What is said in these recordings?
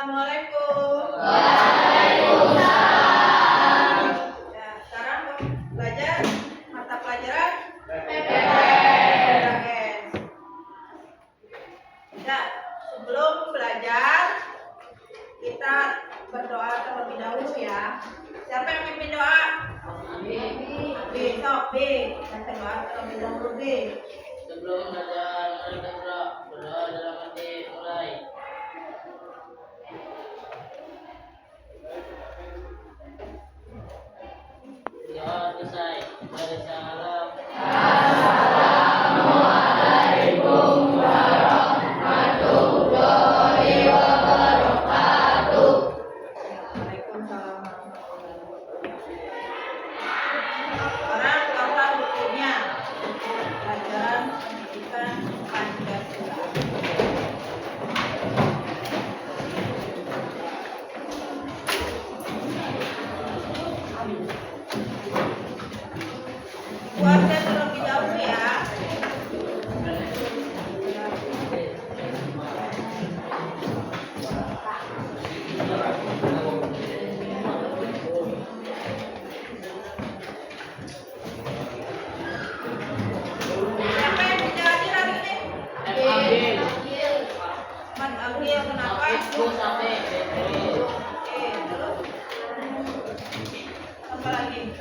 Assalamualaikum. Waalaikumsalam. Ya, sekarang belajar mata pelajaran PPS. Ya, sebelum belajar kita berdoa terlebih dahulu ya. Siapa yang mimpin doa? B. Sok B. Kita doa terlebih dahulu B. Sebelum belajar, mari kita berdoa dalam hati mulai. Doa selesai. Mari salam. Assalamualaikum warahmatullahi wabarakatuh. Waalaikumsalam. Sekarang kata bukunya pelajaran pendidikan Pancasila. Buatnya terlebih dahulu ya. Siapa yang bisa hadir hari ini? Ambil. Mas Abril, kenapa? Aku sampai. Oke, terus apa lagi?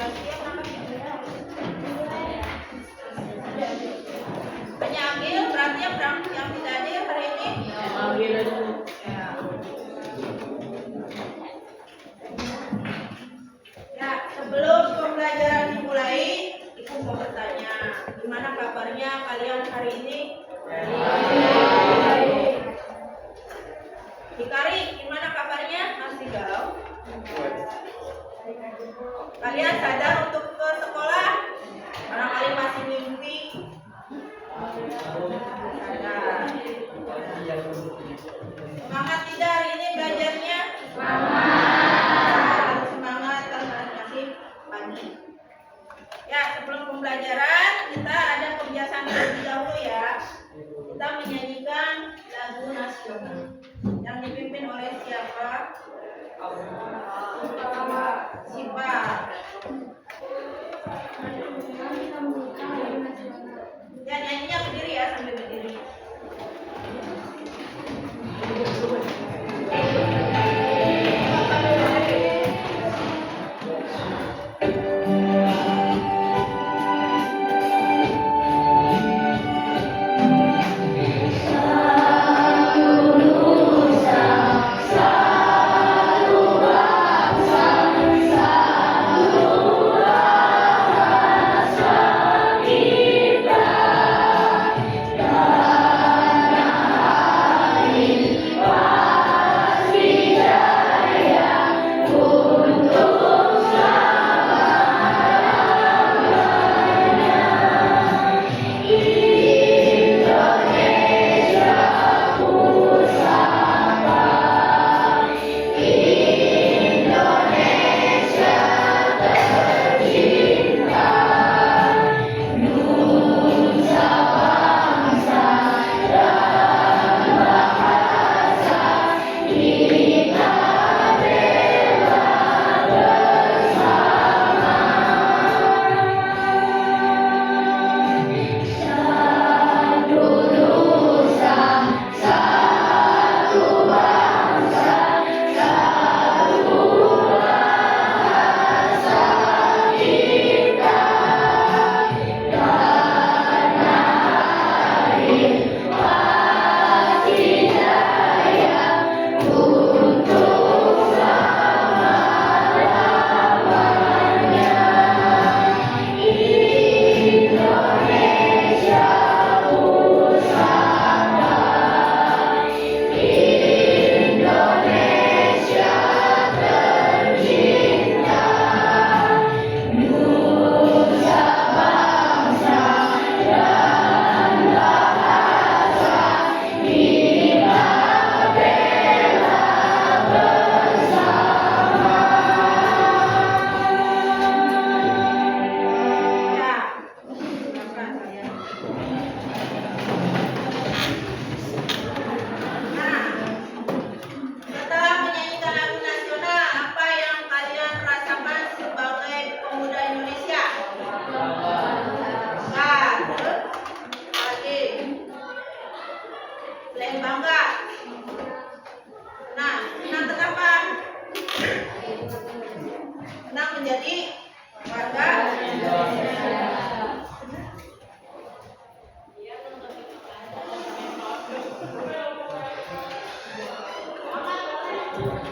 Gantian namanya. Hanya ambil, berarti yang tidak hadir hari ini. Ambil dulu. Ya. Ya, sebelum pembelajaran dimulai, Ibu mau bertanya, gimana kabarnya kalian hari ini? Dikari, gimana kabarnya? Masih galau? Kalian sadar untuk ke sekolah? Barangkali masih mimpi? Sadar. Semangat tidak hari ini belajarnya? Harus semangat karena masih pagi. Ya, sebelum pembelajaran kita ada kebiasaan terlebih dahulu ya. Kita menyanyikan lagu nasional yang dipimpin oleh siapa? Sipa. Ya, nyanyinya berdiri ya, sambil berdiri.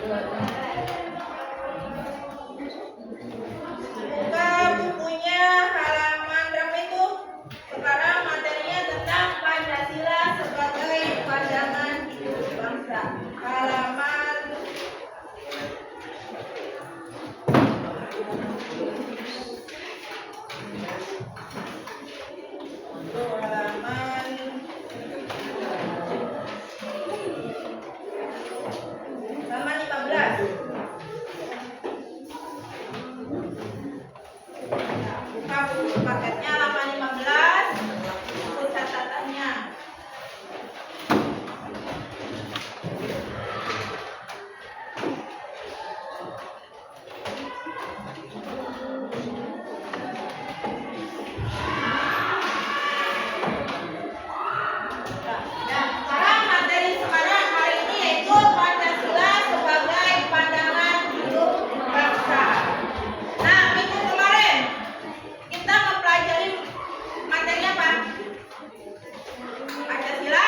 Buka bukunya halaman berapa itu? Sekarang materinya tentang Pancasila sebagai pandangan hidup bangsa. Halaman halaman 15. Buka buku paketnya halaman 15. Buku catatannya. Nah, sekarang materi sekarang hari ini yaitu Pancasila sebagai pandangan hidup bangsa. Nah, minggu kemarin kita mempelajari materi apa? Pancasila.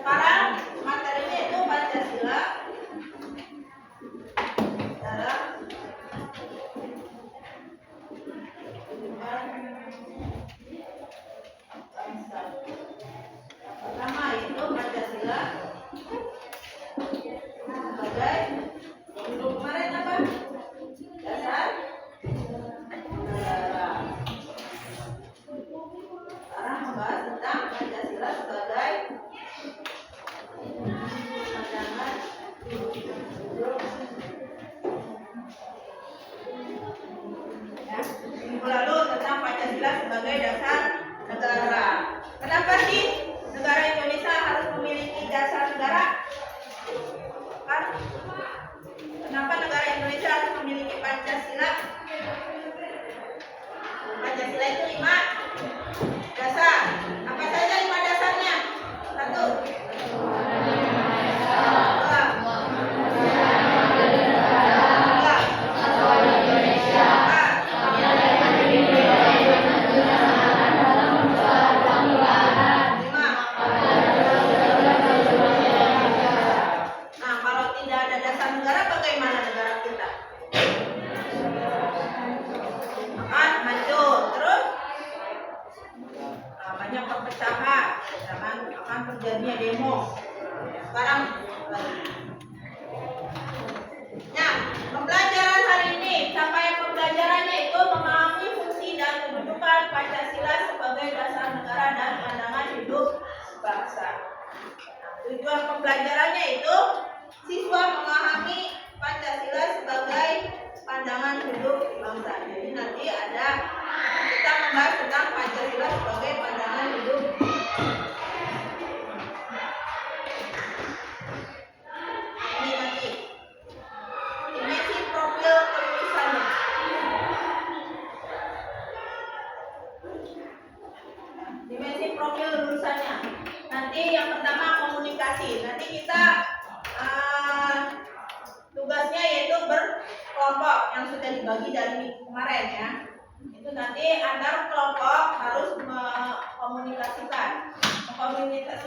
Sekarang materinya itu Pancasila dalam bangsa. Pertama yaitu Pancasila sebagai untuk kemarin apa? Dasar negara. Sekarang membahas tentang Pancasila sebagai pandangan hidup. Ya, minggu lalu tentang Pancasila sebagai dasar negara. Kenapa sih negara Indonesia harus memiliki dasar negara? Kan? Kenapa negara Indonesia harus memiliki Pancasila? Pancasila itu 5 dasar. Apa saja 5 dasarnya? 1. Nah, kalau tidak ada dasar negara, bagaimana negara kita? Akan hancur. Terus banyak perpecahan, akan terjadinya demo. Sekarang nah, pembelajaran hari ini, capaian pembelajarannya itu memahami fungsi dan kedudukan Pancasila sebagai dasar negara dan pandangan hidup bangsa. Tujuan pembelajarannya itu siswa memahami Pancasila sebagai pandangan hidup bangsa. Jadi nanti ada kita membahas tentang Pancasila sebagai pandangan hidup. Ini nanti dimensi profil kelulusannya. Dimensi profil lulusannya. Nanti yang pertama komunikasi. Nanti kita tugasnya yaitu berkelompok yang sudah dibagi dari minggu kemarin ya. Itu nanti antar kelompok harus mengkomunikasikan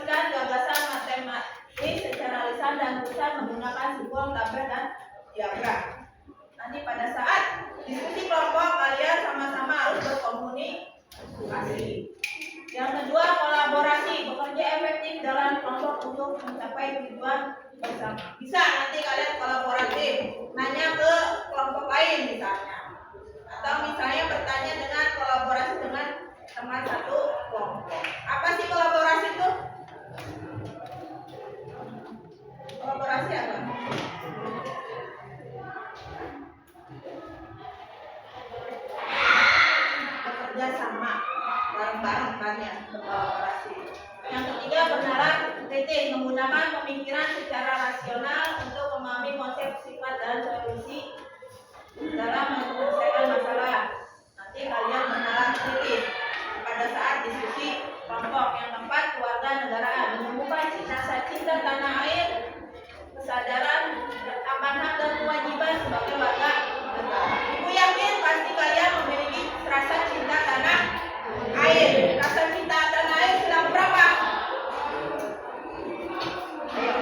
gagasan matematik secara lisan dan tulisan menggunakan simbol, tabel dan diagram. Nanti pada saat diskusi kelompok kalian sama-sama harus berkomunikasi. Yang kedua kolaborasi, bekerja efektif dalam kelompok untuk mencapai tujuan bersama. Bisa nanti kalian kolaboratif, nanya ke kelompok lain misalnya, atau misalnya bertanya dengan kolaborasi dengan teman satu kelompok. Apa sih kolaborasi itu? Kolaborasi apa? Bekerja sama, bareng-bareng kan ya, berkolaborasi. Yang ketiga bernalar kritis, menggunakan pemikiran secara rasional untuk memahami konsep, sifat dan solusi dalam menyelesaikan masalah. Nanti kalian bernalar kritis pada saat diskusi kelompok. Yang keempat keluarga negaraan, menemukan cinta tanah air, kesadaran akan hak dan kewajiban sebagai warga negara. Ibu yakin pasti kalian memiliki rasa cinta tanah air. Rasa cinta tanah air sudah berapa? Ayo.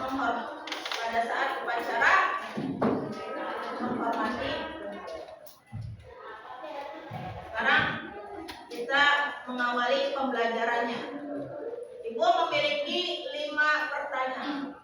pada saat upacara menghormati. Sekarang kita mengawali pembelajarannya. Ibu memiliki 5 pertanyaan.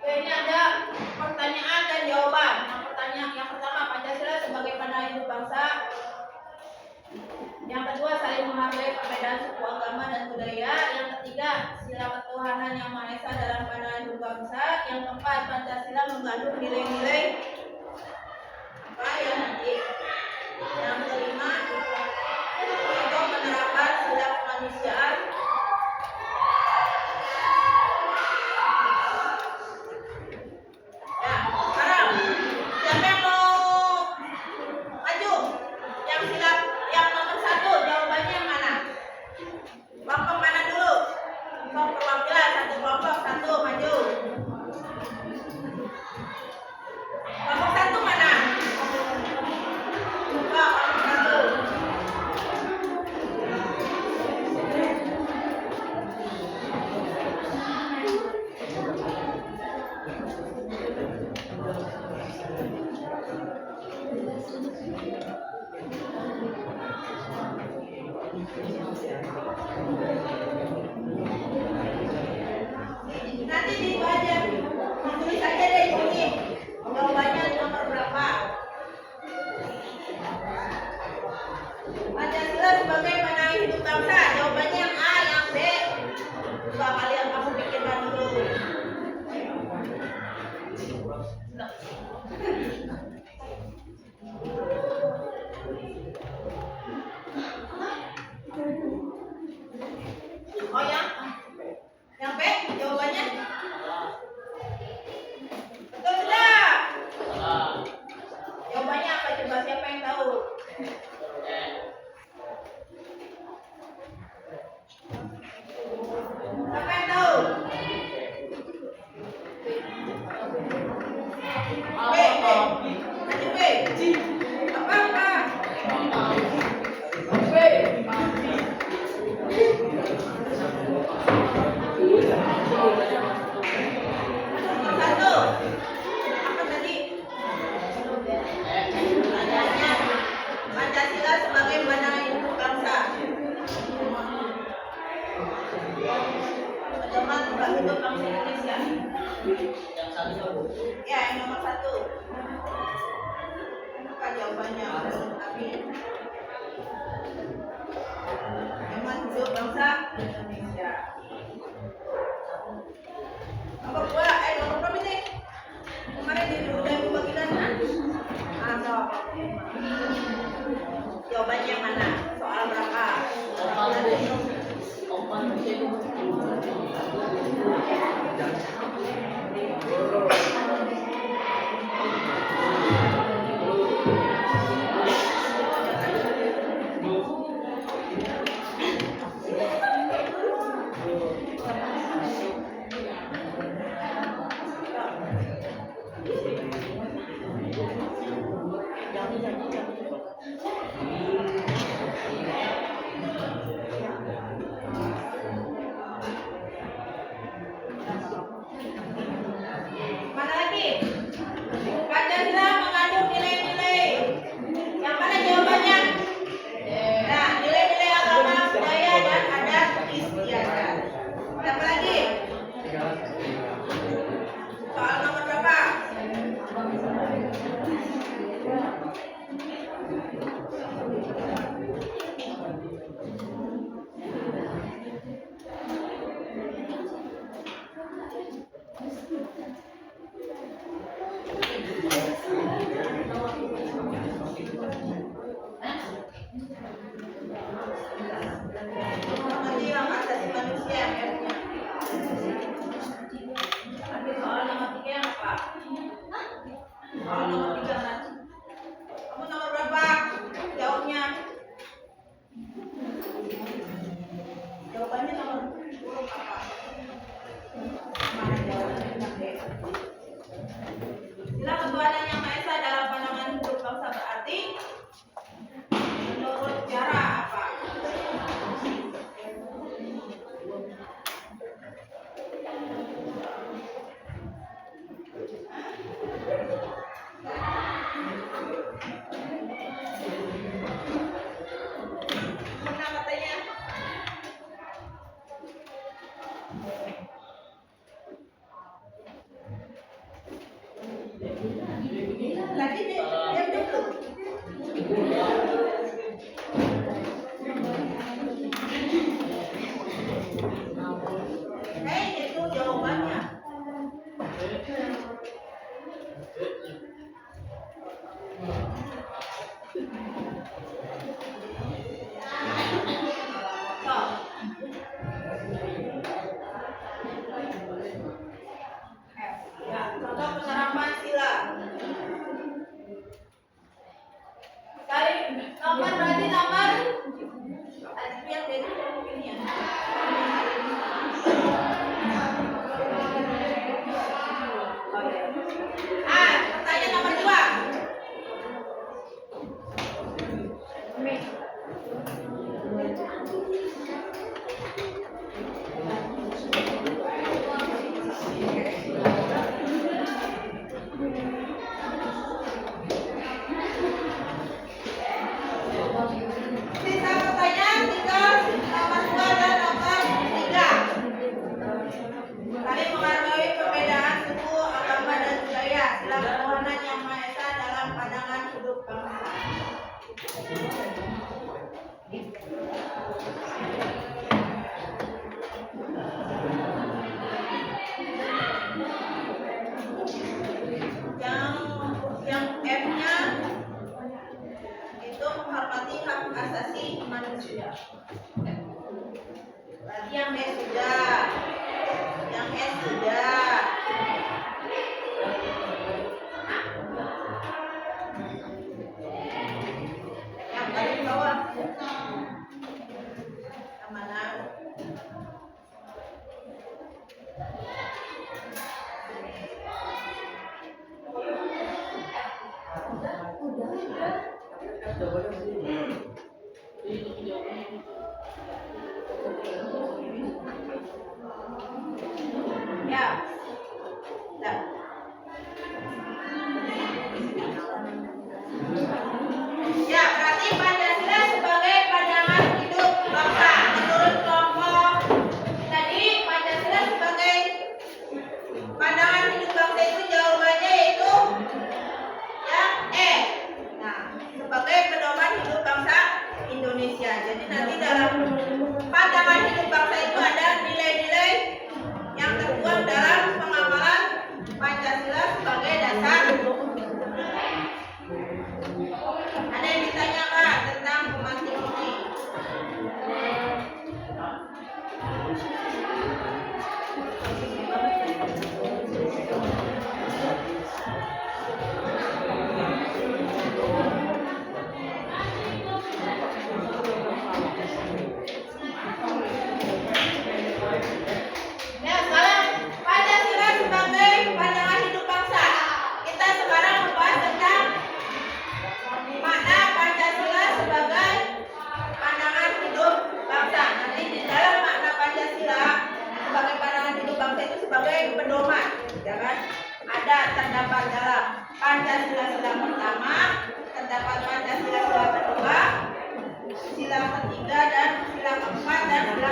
Ini ada pertanyaan dan jawaban. Yang pertama, Pancasila sebagai pandangan hidup bangsa. Yang kedua, saling menghargai perbedaan suku, agama, dan budaya. Yang ketiga, sila ketuhanan yang Maha Esa dalam pandangan hidup bangsa. Yang keempat, Pancasila mengandung nilai-nilai apa ya nanti. Yang kelima, untuk menerapkan sila kemanusiaan. Nanti di aja, tulis aja deh ini jawabannya nomor berapa. Pancasila sebagai pandangan hidup bangsa, jawabannya yang A, yang B. Coba kalian kamu pikirkan dulu. Oh yang B jawabannya betul tidak? Jawabannya apa coba, siapa yang tahu? Siapa yang tahu? B. Nanti B. Apa? B. Satu. Apa tadi? Pertanyaannya, Pancasila sebagai pandangan hidup bangsa. Pedoman untuk hidup bangsa Indonesia. Yang satu. Ya, yang nomor 1. Apa jawabannya? Tapi pedoman hidup bangsa Indonesia. Nomor 2, nomor berapa ini? Kemarin udah dibagikan kan? Jawabannya yang mana? Soal berapa? Tapi yang dari mungkin ya. Pertanyaan nomor 2. Sisa pertanyaan tinggal nomor 2 dan nomor 3. Kalian menghargai perbedaan suku, agama, dan budaya. Sila Tuhanan Yang Maha Esa dalam pandangan hidup bangsa. Yang F-nya itu menghormati hak asasi manusia. Berarti yang B sudah, yang S sudah. Yang paling bawah, yang mana? Ya. Dah. Ya, berarti Pancasila sebagai pandangan hidup bangsa. Menurut kelompok tadi, Pancasila sebagai pandangan hidup bangsa itu jawabannya yaitu yang E. Nah, sebagai pedoman hidup bangsa Indonesia. Jadi nanti dalam pandangan hidup bangsa itu ada nilai-nilai yang tertuang dalam pengamalan Pancasila sebagai dasar. Ada yang ditanya nggak tentang pemantik ini? Ya, sekarang Pancasila sebagai pandangan hidup bangsa. Kita sekarang membahas tentang makna Pancasila sebagai pandangan hidup bangsa. Nanti di dalam makna Pancasila sebagai pandangan hidup bangsa itu sebagai pedoman, ya kan? Ada terdapat dalam Pancasila sila pertama, terdapat Pancasila sila kedua, sila ketiga dan sila keempat dan sila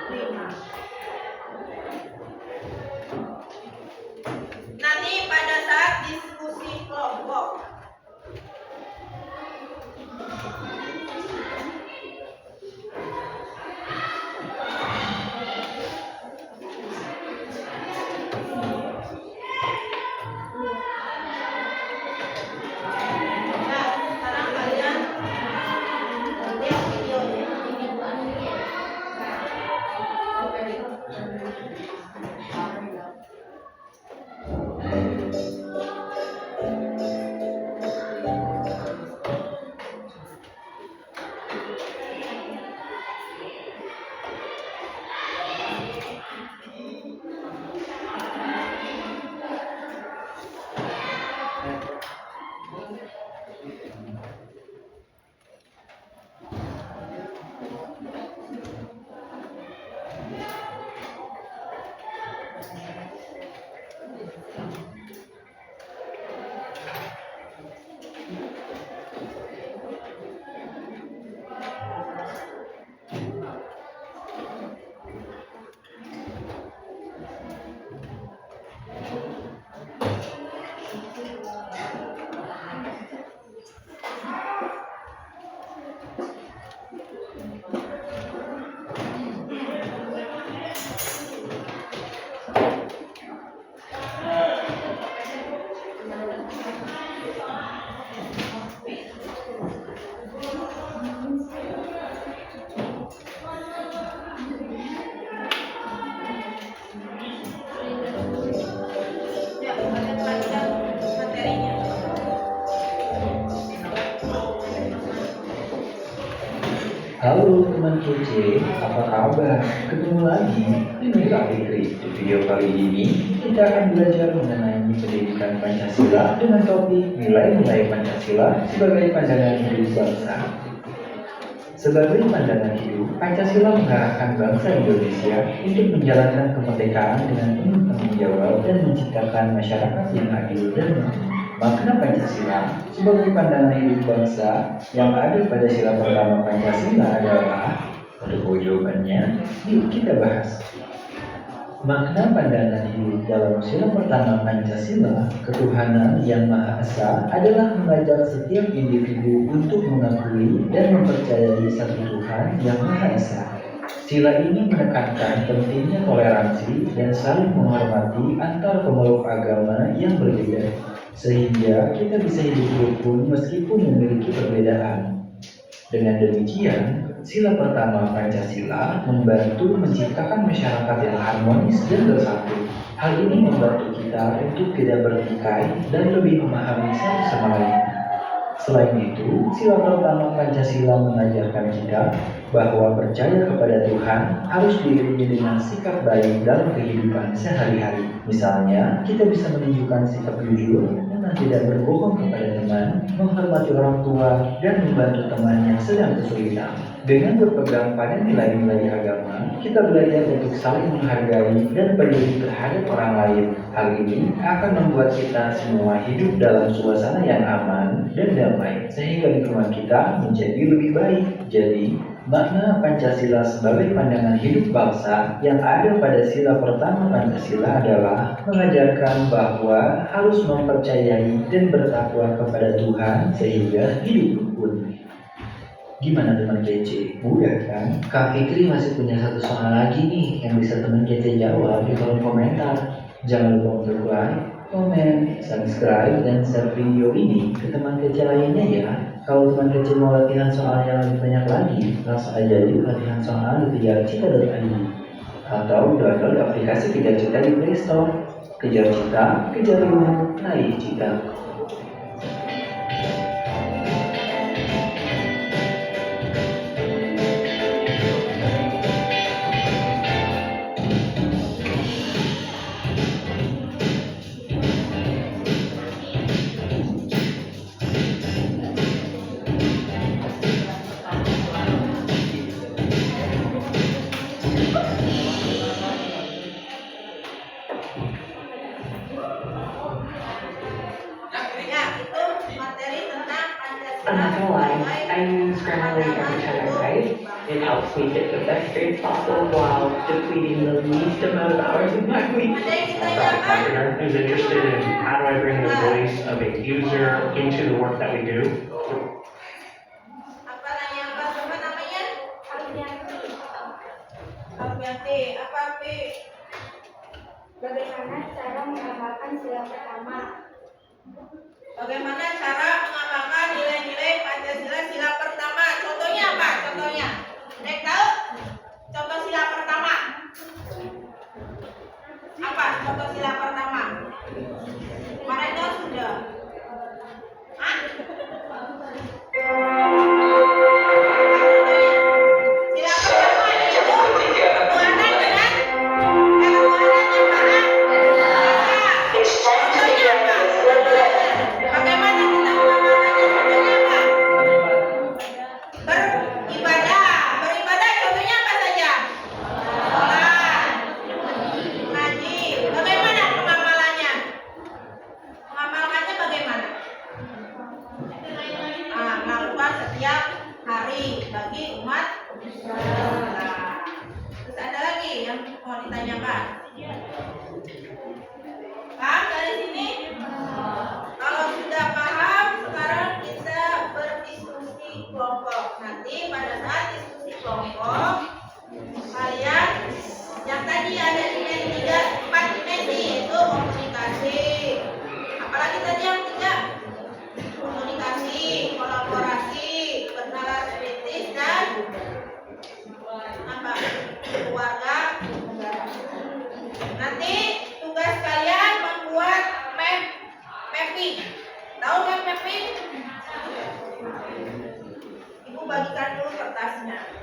kelima. Nanti pada saat diskusi kelompok. Nah, sekarang kalian lihat videonya. Halo teman kece, apa kabar? Ketemu lagi dengan Kak Fikri. Di video kali ini kita akan belajar mengenai pendidikan Pancasila dengan topik nilai-nilai Pancasila sebagai pandangan hidup bangsa. Sebagai pandangan hidup, Pancasila mengarahkan bangsa Indonesia untuk menjalankan kemerdekaan dengan penuh tanggung jawab dan menciptakan masyarakat yang adil dan makmur. Makna Pancasila sebagai pandangan hidup bangsa yang ada pada sila pertama Pancasila adalah, pada jawabannya, yuk kita bahas. Makna pandangan hidup dalam sila pertama Pancasila, ketuhanan yang Maha Esa, adalah mengajak setiap individu untuk mengakui dan mempercayai satu Tuhan yang Maha Esa. Sila ini menekankan pentingnya toleransi dan saling menghormati antar pemeluk agama yang berbeda, sehingga kita bisa hidup rukun meskipun memiliki perbedaan. Dengan demikian, sila pertama Pancasila membantu menciptakan masyarakat yang harmonis dan bersatu. Hal ini membantu kita untuk tidak bertikai dan lebih memahami satu sama lain. Selain itu, sila pertama Pancasila mengajarkan kita bahwa percaya kepada Tuhan harus diiringi dengan sikap baik dalam kehidupan sehari-hari. Misalnya, kita bisa menunjukkan sikap jujur dengan tidak berbohong kepada teman, menghormati orang tua, dan membantu teman yang sedang kesulitan. Dengan berpegang pada nilai-nilai agama, kita belajar untuk saling menghargai dan peduli terhadap orang lain. Hal ini akan membuat kita semua hidup dalam suasana yang aman dan damai, sehingga lingkungan kita menjadi lebih baik. Jadi, makna Pancasila sebagai pandangan hidup bangsa yang ada pada sila pertama Pancasila adalah mengajarkan bahwa harus mempercayai dan bertakwa kepada Tuhan sehingga hidup rukun. Gimana teman kece? Mudah kan? Kak Fikri masih punya satu soal lagi nih yang bisa teman kece jawab di kolom komentar. Jangan lupa untuk like, komen, subscribe, dan share video ini ke teman kece lainnya ya. Kalau teman kece mau latihan soal yang lebih banyak lagi, langsung aja yuk latihan soal di kejarcita.id atau download aplikasi Kejar Cita di Play Store. Kejar Cita, kejar ilmu, raih cita. Ya, itu materi tentang Pancasila Another line, sebagai I use Grammarly every time I write. It helps me get the best grades possible while depleting the least amount of hours in my week. materi kita Product apa? marketer who's interested in how do I bring the voice of a user into the work that we do. Apa nanya apa sama namanya? Alfianti. Apa Pi? Bagaimana cara mengamalkan sila pertama? Bagaimana cara mengamalkan nilai-nilai Pancasila sila pertama? Contohnya apa? Contohnya, Nek tahu? Contoh sila pertama. Apa? Contoh sila pertama. Kemarin kan sudah. Hah? Sila pertama yaitu ketuhanan dengan ketuhanan yang Maha Esa. Contohnya apa? Bagaimana kita mengamalkannya? Contohnya apa? Beribadah. Beribadah contohnya apa saja? Sholat, ngaji. Bagaimana pengamalannya? Mengamalkannya bagaimana? Melakukan setiap hari bagi umat Islam. Terus ada lagi yang mau ditanyakan? Paham dari sini? Kalau sudah paham, sekarang kita berdiskusi kelompok. Nanti pada saat diskusi kelompok, kalian yang tadi ada di dimensi 4 dimensi yaitu komunikasi. Apalagi tadi yang 3? Komunikasi, kolaborasi, bernalar kritis dan apa? Keluarga, negara. Nanti tugas kalian membuat mapping. Tahu mapping? Ibu bagikan dulu kertasnya.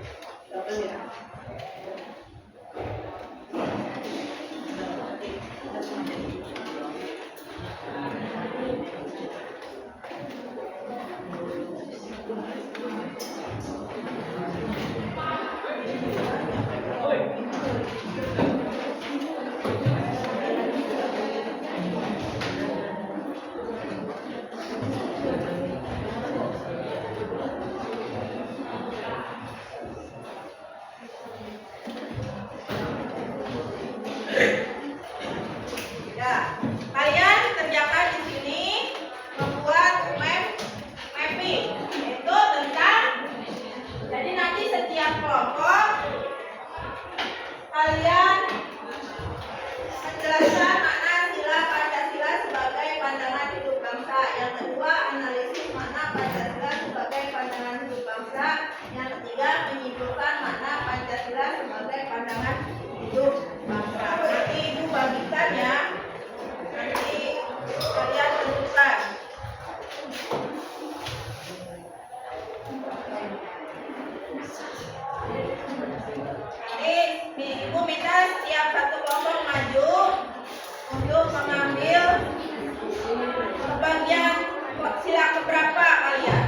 Ya, kalian kerjakan di sini membuat mapping, yaitu tentang. Jadi nanti setiap kelompok kalian menjelaskan makna sila Pancasila sebagai pandangan hidup bangsa. Yang kedua, analisis makna Pancasila sebagai pandangan hidup bangsa. Yang ketiga, menyimpulkan makna Pancasila sebagai pandangan hidup bangsa. Nanti ibu bagikan ya. Nanti kalian tentukan. Nanti ibu minta setiap satu kelompok maju untuk mengambil bagian sila keberapa kalian.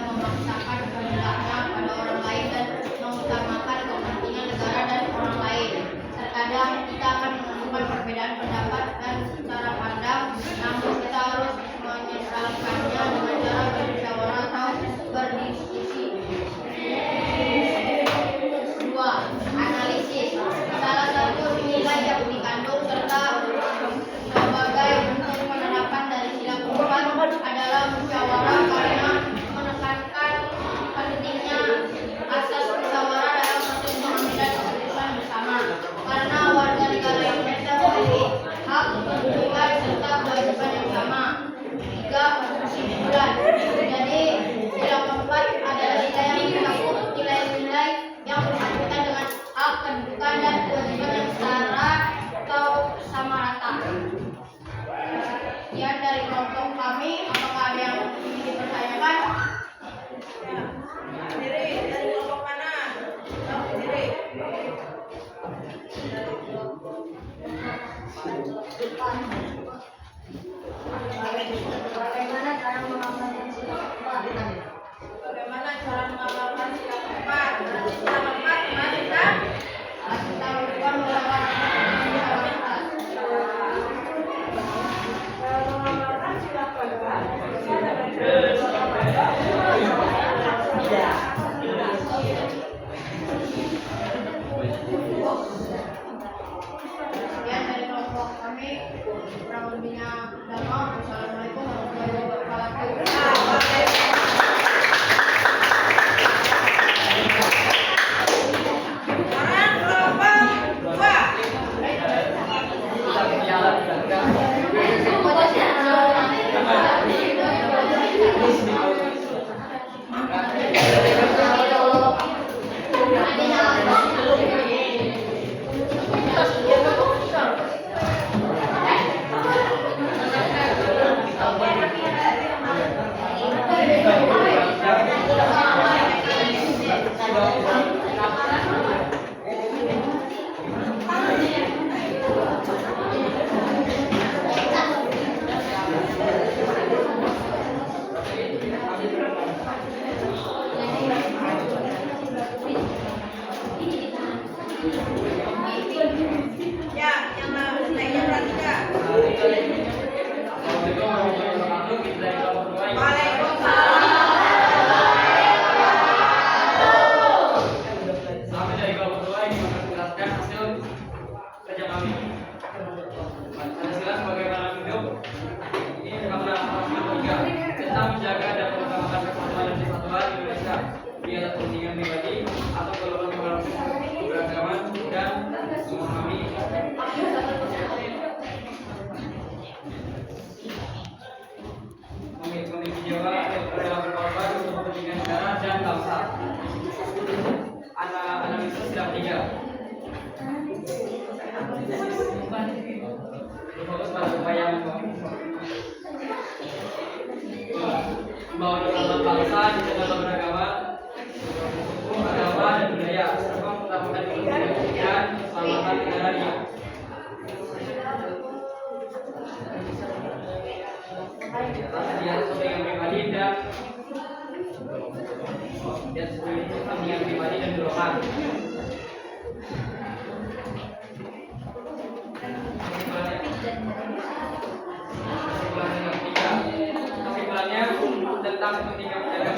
memaksakan kehendaknya pada orang lain dan mengutamakan kepentingan negara dan orang lain. Terkadang kita akan menemukan perbedaan pendapat dan cara pandang, namun kita harus menyelesaikannya dengan cara bermusyawarah atau berdiskusi. 2. Analisis. Salah satu nilai yang dikandung serta sebagai bentuk penerapan dari sila keempat adalah musyawarah karena menekankan pentingnya asas musyawarah dalam proses pengambilan keputusan bersama. Karena warga negara Indonesia memiliki hak kedudukan serta kewajiban yang sama. 3. Kesimpulan. Jadi sila keempat adalah nilai yang mencakup nilai-nilai yang berkaitan dengan hak, kedudukan, dan kewajiban yang setara atau sama rata. Sekian dari kelompok kami. Apakah ada yang ingin dipertanyakan? Ya. Sendiri dari kelompok mana? Tahu sendiri. Bagaimana cara mengamalkan sila keempat? Bagaimana cara mengamalkan sila keempat? Berarti sila keempat gimana kita? Kita lakukan melakukan musyawarah. Cara mengamalkan sila keempat. Sekian dari kelompok kami. Kurang lebihnya mohon maaf. Wassalamualaikum warahmatullahi wabarakatuh. Orang kelompok 2. Ya, yang lainnya perhatikan. Waalaikumsalam. Kami dari kelompok 2 ingin menjelaskan hasil kerja kami. Pancasila sebagai barang hidup ini merupakan hasil tiga tentang menjaga dan mengembangkan persatuan dan kesatuan Indonesia di atas kepentingan pribadi atau golongan beragama dan memahami memiliki jiwa rela berkorban untuk kepentingan negara dan bangsa. Analisis sila tiga. Fokus pada upaya membawa dalam bangsa di dalam beragama, hukum, agama, dan budaya, serta mengutamakan kepentingan keselamatan negara ini. Dia sebagai pribadi dan sebagai kepentingan pribadi dan golongan. Kesimpulannya tentang kepentingan menjaga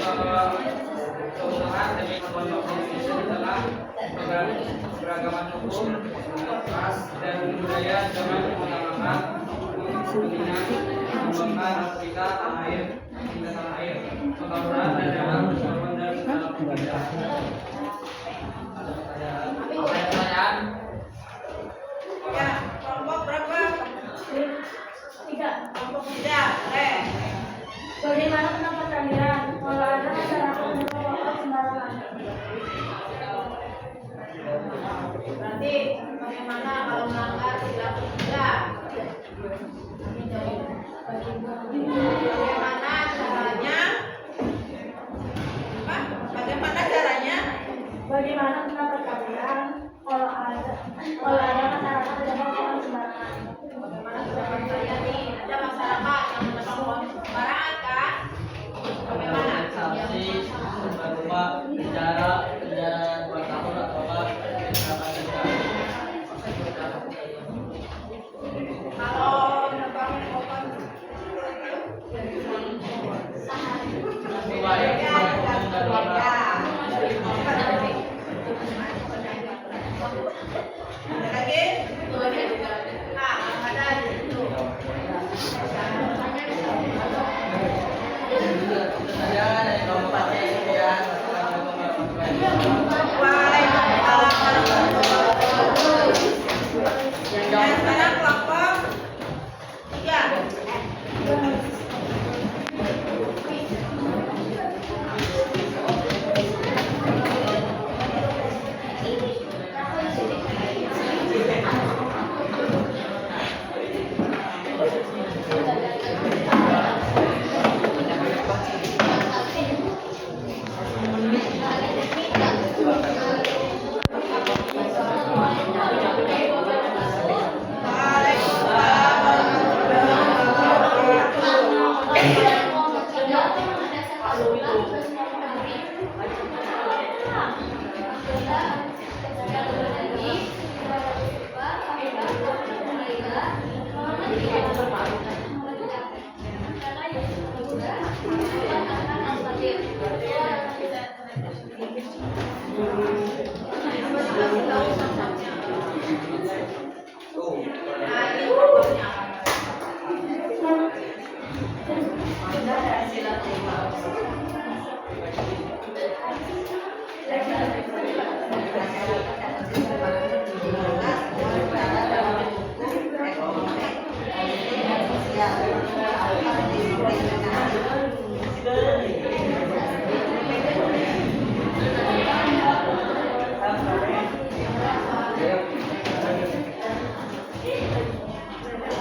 keutuhan dan kesatuan bangsa Indonesia di dalam beragama hukum, ras, dan budaya dengan mengutamakan kepentingan mengembangkan Afrika tanah air, pembangunan dan dalam persatuan dan dalam perbedaan. Ada pertanyaan? Ya, kelompok berapa? 3. Kelompok 3. Bagaimana pendapat kalian? Kalau ada masyarakat yang merokok sembarangan. Berarti bagaimana kalau melanggar sila ketiga? Bagaimana caranya? Apa? Bagaimana caranya? Bagaimana pendapat kalian? Kalau ada masyarakat yang merokok sembarangan. Bagaimana pendapat kalian nih? Ada masyarakat yang menebang pohon sembarangan kan? Bagaimana? Sanksi Waalaikumsalam warahmatullahi wabarakatuh. Ya, sekarang kelompok 3.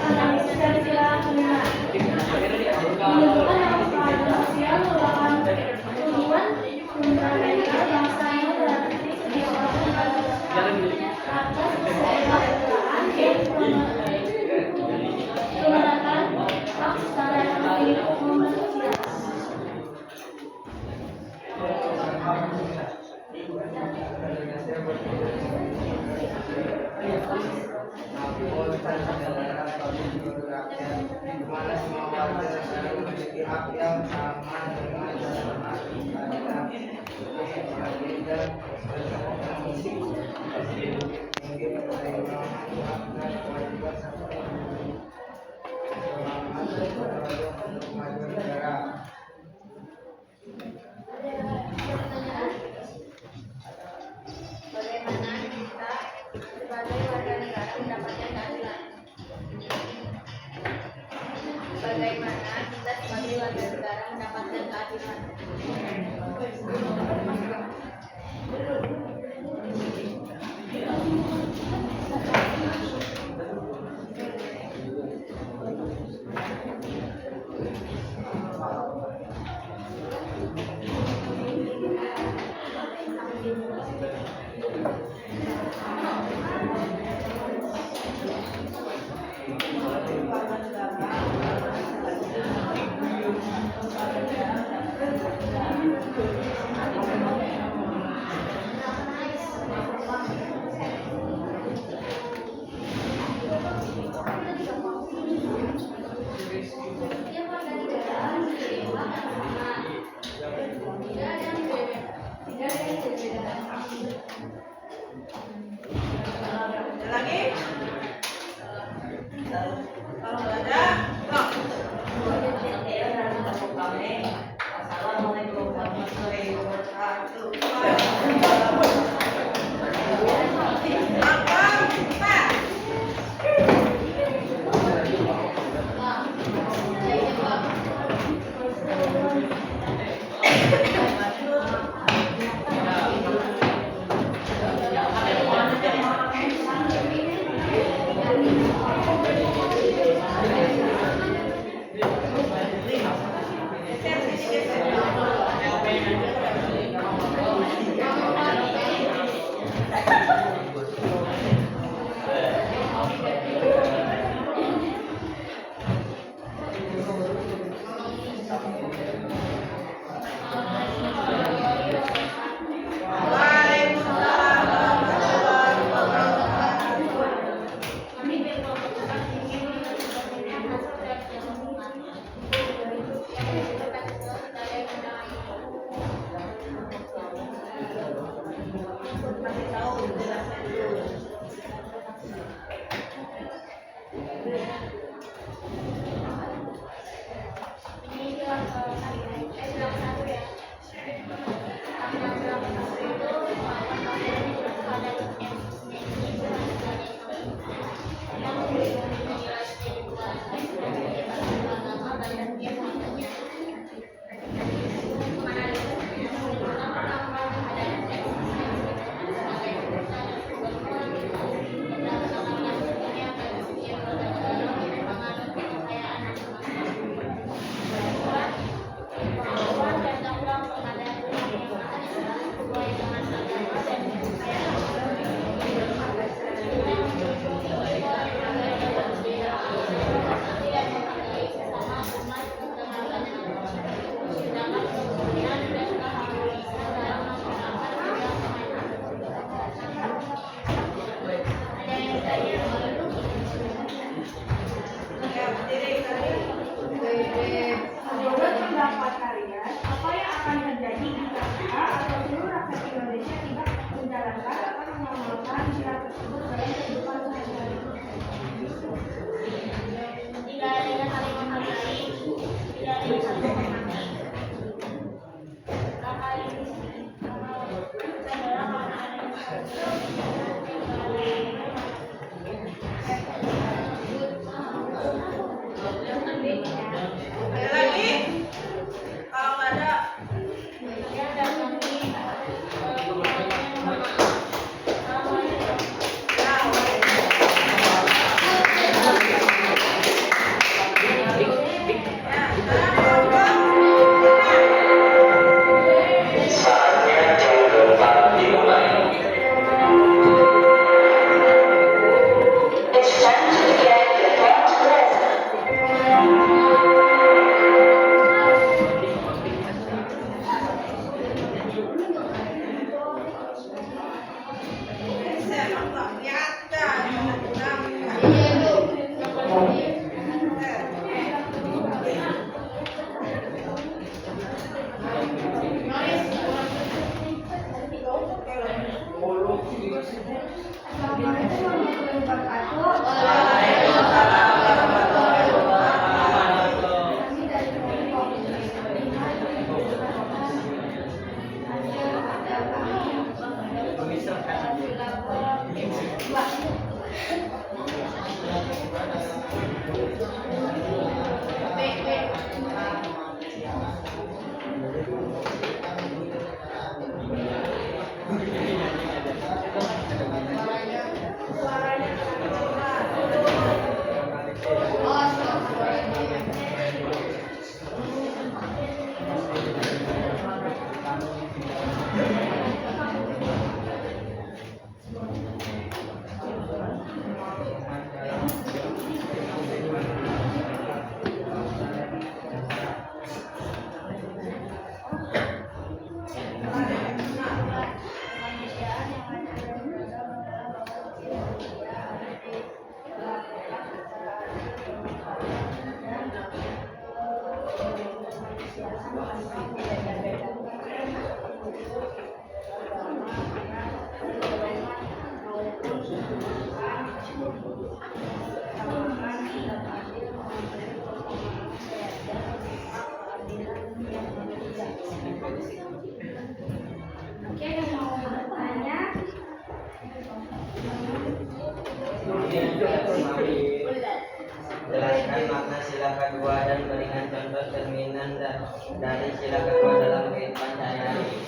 Analisis dari sila kelima. Menunjukkan yang keadaan sosial merupakan tujuan pemerintahan mereka yang sama berarti setiap orang atas kesejahteraan kemenangan hak standar hidup manusia. Dimana semua warga negara memiliki hak yang sama dengan dalam arti keadilan, keadilan, mungkin kewajiban satu untuk kemajuan negara. Bagaimana kita sebagai warga negara mendapatkan keadilan? Bagaimana kita sebagai warga negara mendapatkan keadilan? Jelaskan makna sila kedua dan berikan contoh cerminan dari sila kedua dalam kehidupan sehari-hari.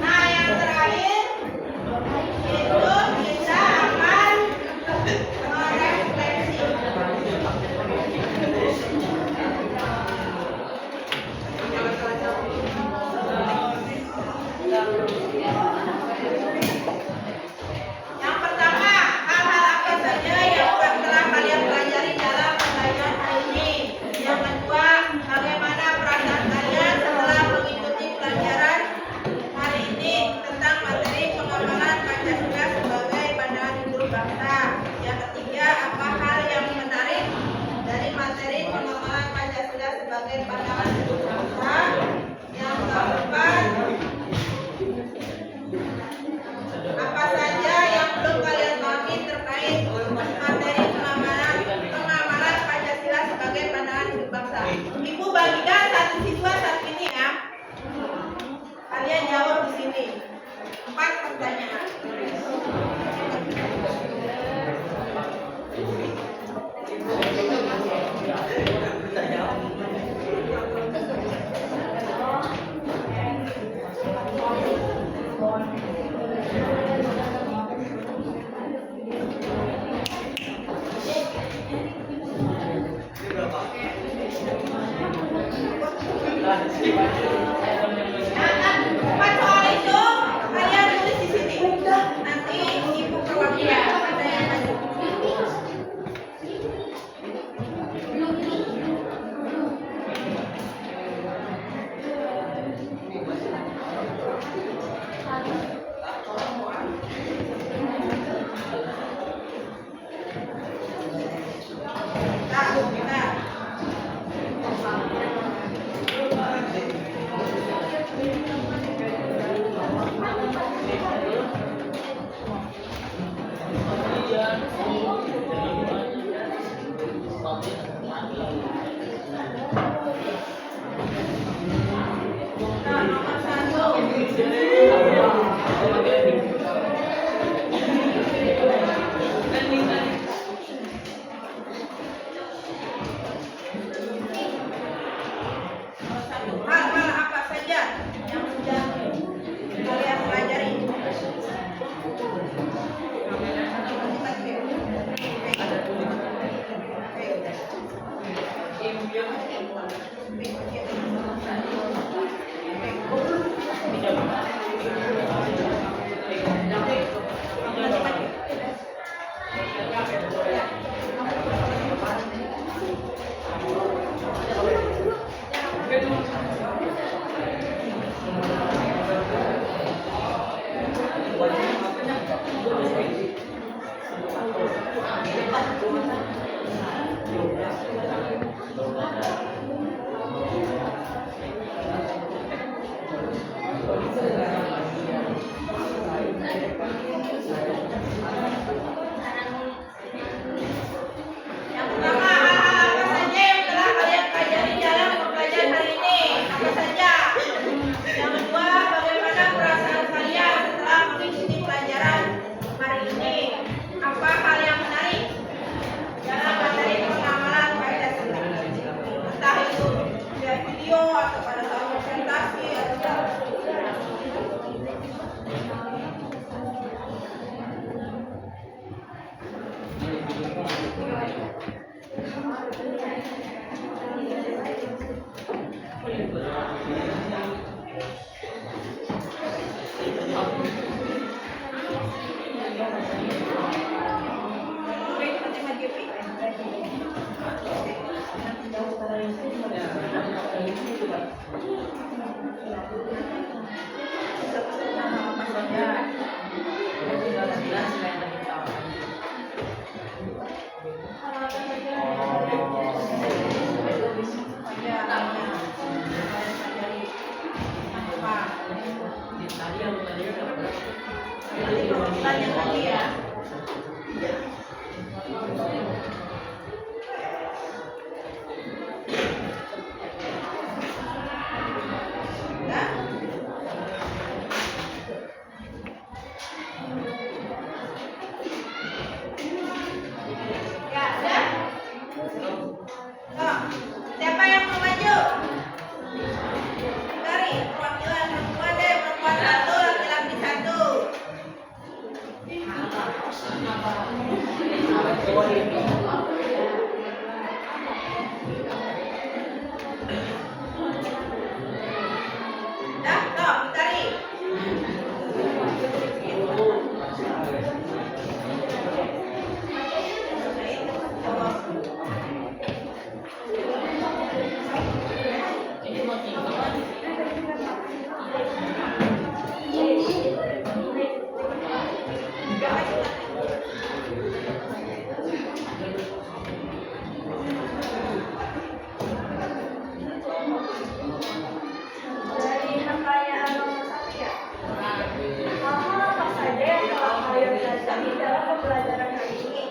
Nah, yang terakhir itu kita akan merefleksi. Yang pertama, hal-hal apa saja yang telah kalian pelajari dalam pembelajaran hari ini. Yang kedua, bagaimana perasaan kalian setelah mengikuti pelajaran hari ini tentang materi pengembangan Pancasila sebagai pandangan hidup bangsa. Yang ketiga, apa? Nanti perwakilannya tadi ya. Ya? Ya, udah? Oh, siapa yang mau maju? Dari perwakilan perempuan deh, perempuan satu, laki-laki satu. Dah, toh, cari. Dari pertanyaan nomor 1 ya. Hal-hal apa saja yang telah kalian pelajari dalam pembelajaran hari ini?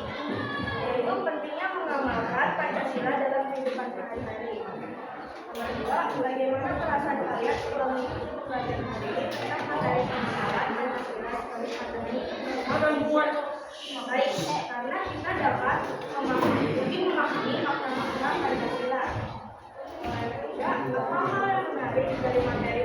Yaitu pentingnya mengamalkan Pancasila dalam kehidupan sehari-hari. Nomor 2, bagaimana perasaan kalian setelah mengikuti pembelajaran hari ini tentang materi pemahaman Pancasila sebagai materi membuat baik karena kita dapat lebih memahami makna-makna Pancasila. Nomor 3, apa hal yang menarik dari materi